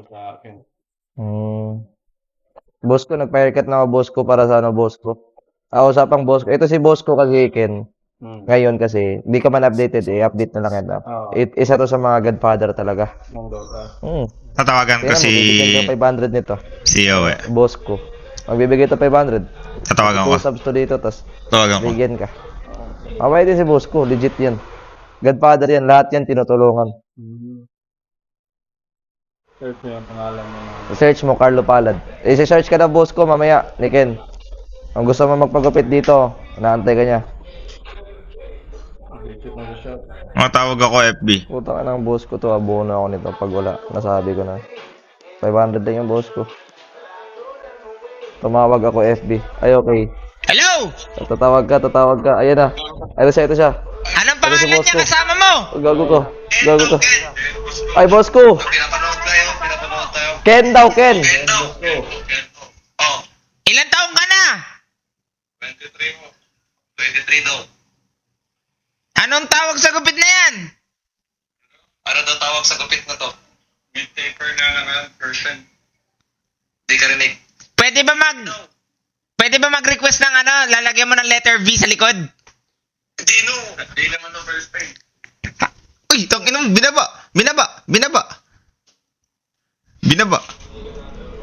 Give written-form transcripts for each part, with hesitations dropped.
sa akin. Boss ko, nagpa-haircut na ako, boss ko, para sa ano, boss ko. Usapang boss ko. Ito si boss ko kasi, Ken. Ngayon kasi, hindi ka man updated eh. Update na lang yan. Isa to sa mga godfather talaga. Ng Dota. Tatawagan ko Tingnan mo, bibigyan ko 500 nito. si Yowie. Boss ko. Magbibigay ito 500. Tatawagan ko. 2 subs to dito, tas Tawagan ko. bigyan ka. Mabait din si boss ko. Legit yan. Godfather yan. Lahat yan tinutulungan. Search mo yung pangalan mo na. Search mo, Carlo Palad. I-search ka na, boss ko, mamaya, ni Ken. Kung gusto mo magpagupit dito, naantay ka niya. Legit na siya. Matawag ako FB. Puta ka ng boss ko to. Abono ako nito pag wala. Nasabi ko na. 500 din yung boss ko. Tumawag ako FB. Ay, okay. Hello! Tatawag ka. Ayan na. Ito siya. Anong Ano si pangalan boss niya ko? kasama mo? Gago ko. Ay, boss ko. Pinapanood tayo. Ken daw, Ken. Ilan taong ka na? 23 mo. 23 daw. Anong tawag sa gupit na yan? Ano daw tawag sa gupit na to? Mid taper na naman, person. Di ka rinig. Pwede ba mag-request ng ano, lalagyan mo ng letter V sa likod? Hindi no. Di naman to first time. Uy, tangin mo, binaba.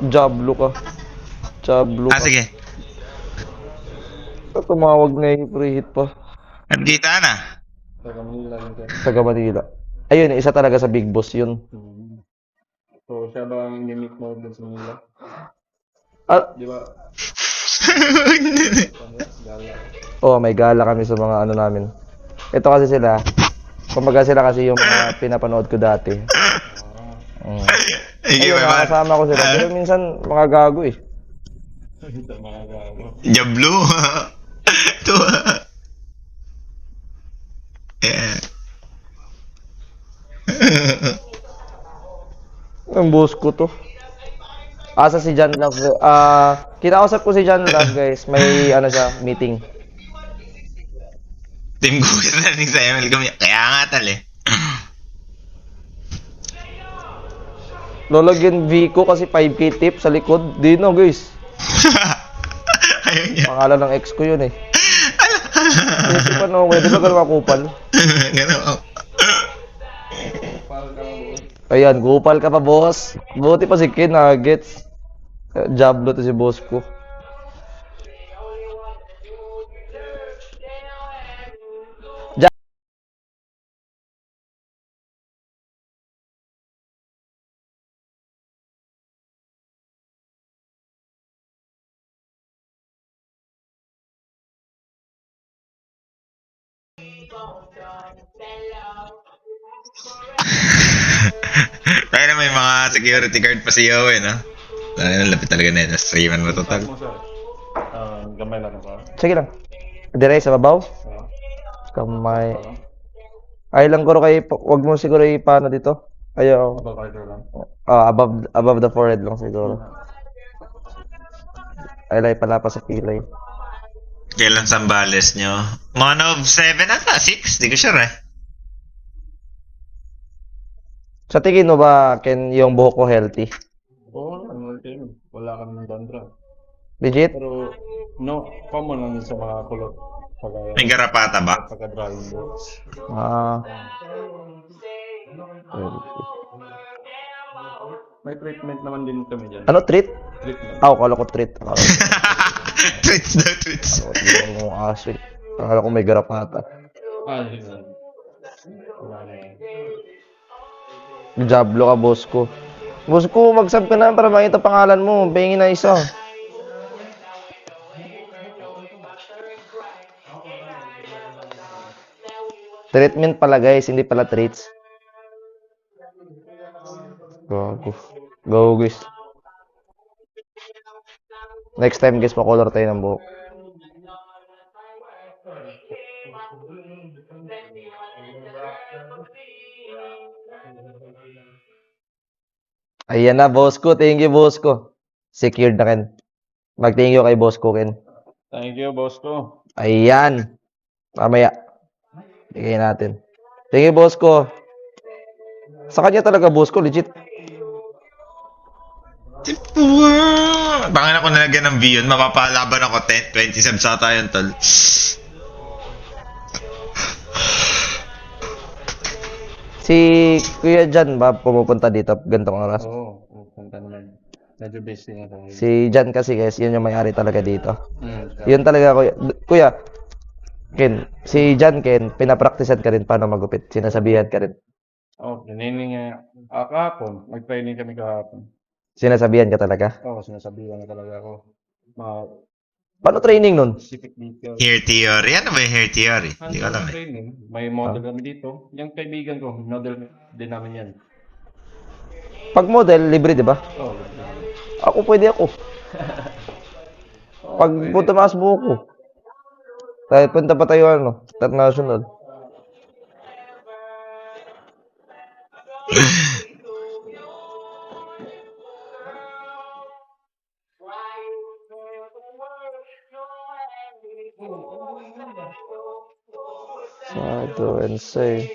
Jablo ka. Sige. Tumawag na yung free hit pa. Nagkita na. Taga Manila rin ka. Taga Manila. Ayun, isa talaga sa big boss yun. So, siya ba ang mimic mo dun sa Manila? Di ba? Gala. May gala kami sa mga ano namin. Ito kasi sila. Kumbaga sila kasi yung mga pinapanood ko dati. Ayun, nakakasama ko sila. Pero minsan, mga gago eh. Ito mga gago. Diablo. Ito. Yeah. Ang boss ko to. Asa si John Love. Kinausap ko si John Love, guys. May ano siya, meeting. Team ko na rin sa ML kami. Kaya nga eh. Lolagyan Vico kasi 5k tip sa likod. Di na, guys. Ayaw niya. Pangalan ng ex ko yun eh. Kasi pa no, di ba ganun kupal? Gano'n. Ayan, kupal ka pa, boss. Buti pa si Ken, Nuggets. Jablo to si boss ko. Tayo na may mga security guard pa si Yowie, no? Lapit talaga na yun. Streaman mo total. Mo sir. Gamay lang ba? Sige lang. Dire sa babaw. Kamay. Ay lang ko kay wag mo siguro ipano dito. Ayo. Babardo lang. Above the forehead lang siguro. Ay lay pala pa sa pilay. Kailan Sambales nyo? One of 7 ata? 6? Di ko sure eh. Sa tingin mo ba, Ken, yung buhok ko healthy? Oo, ano team. Wala kang dandruff. Legit? Pero, no, common lang sa mga kulot. May garapata ba? Pagka-drawing board. Healthy. May treatment naman din kami dyan. Ano, treat? Treatment. Akala ko treat. Tweets daw, tweets. Akala ko aso eh. Akala ko may garapata. Yun. Wala na yan. Jablo ka, boss ko. Boss ko, mag-sub ka na para makita pangalan mo. Pahingin na isa. Treatment pala, guys. Hindi pala treats. Gago. Go, guys. Next time, guys, pa-color tayo ng buhok. Ayan na, boss ko. Thank you, boss ko. Secured na, Ken. Mag-thank you kay boss ko, Ken. Thank you, boss ko. Ayan. Mamaya. Bigay natin. Thank you, boss ko. Sa kanya talaga, boss ko. Legit. Bangin ako nalagyan ng V yun. Mapapalaban ako 10, 20 subs ata yun, tol. Si Kuya Jan ba pumupunta dito gantong oras? Oo, punta naman. Medyo busy nga tayo. Si Jan kasi guys, yun yung may-ari talaga dito. Siya. Yun talaga Kuya Ken, si Jan Ken, pinapraktisan ka rin paano magupit. Sinasabihan ka rin. Oh, training nga. Kahapon, nag-training kami kahapon. Sinasabihan ka talaga. Oo, sinasabihan na talaga ako. Mga Paano training nun? specific details. Hair theory. Ano ba yung hair theory? Hindi ko alam eh. Training. May model kami dito. Yung kaibigan ko, model din namin yan. Pag model, libre, di ba? Oo. Ako pwede ako. Pag punta mas buhok ko. Dahil punta pa tayo international. Sado and say.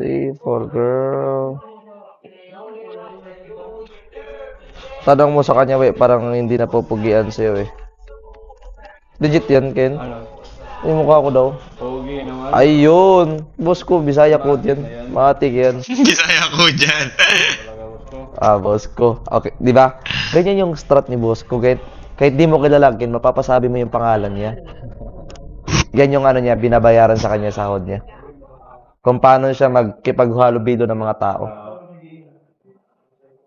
3, 4 girl. Tanong mo sa kanya, we, parang hindi napupugian sa'yo, eh. Legit yan, Ken. Ano? Yung mukha ko daw. Pogi naman. Ayun! Boss ko, Bisaya code yan. Matik yan. Bisaya ko dyan. Talaga gusto. Boss ko. Okay, di ba? Ganyan yung strat ni boss ko. Kahit di mo kilala, Ken, mapapasabi mo yung pangalan niya. Yan yung ano niya, binabayaran sa kanya sahod niya. Kung paano siya magkipaghalubilo ng mga tao.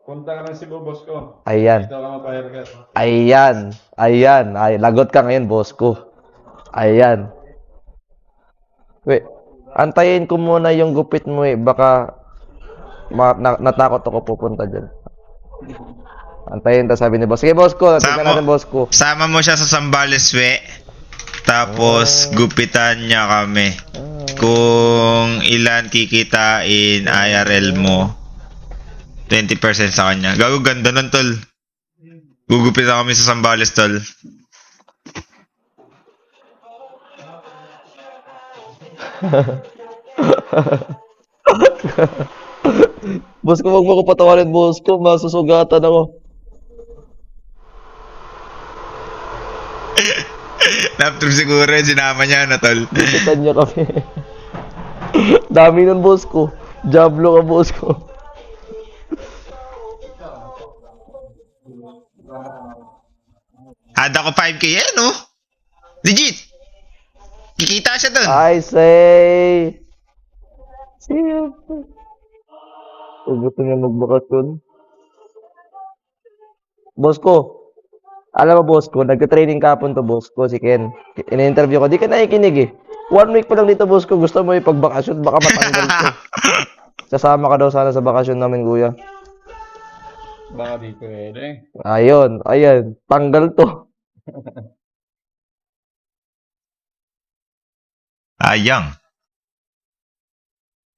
Punta ka lang si boss ko. Ayan. Dito ka mag-haircut. Ayan. Ayan. Ay, lagot ka ngayon, boss ko. Ayan. Wait. Antayin ko muna yung gupit mo eh. Baka natakot ako pupunta dyan. Antayin ta sabi ni boss. Sige, boss ko. Tignan natin, boss ko. Sama mo siya sa Sambales, we. Tapos, gupitan niya kami. Kung ilan kikitain IRL mo, 20% sa kanya. Gago, ganda nun, tol. Gugupitan kami sa Sambales, tol. Boss ko, wag mo ko patawarin, boss ko. Masusugatan ako. Laptop siguro yun, sinama niya, na, tol. Gupitan niya kami. Dami nun, boss ko. Jablo ka, boss ko. Add ako 5K, yan, oh. Legit. Kikita siya dun. I say... Sige. Kung gusto niya magbakasyon. Boss ko. Alam mo, boss ko, nagka-training kapon to, boss ko, si Ken. In-interview ko, di ka nakikinig eh. 1 week pa lang dito, boss ko, gusto mo ipagbakasyon, baka matanggal ko. Sasama ka daw sana sa bakasyon namin, kuya. Baka di pwede. Ayun, ayan, tanggal to. Ayang.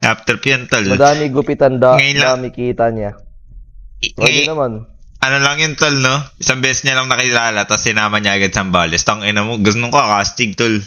After yan, tol. Madami gupitan, Ngayon lang. dami kita niya. Pwede naman. Ano lang yun, tol, no? Isang beses niya lang nakilala, tapos sinama niya agad sa Sambales. Tangina mo, gusto nung kakastig, tol.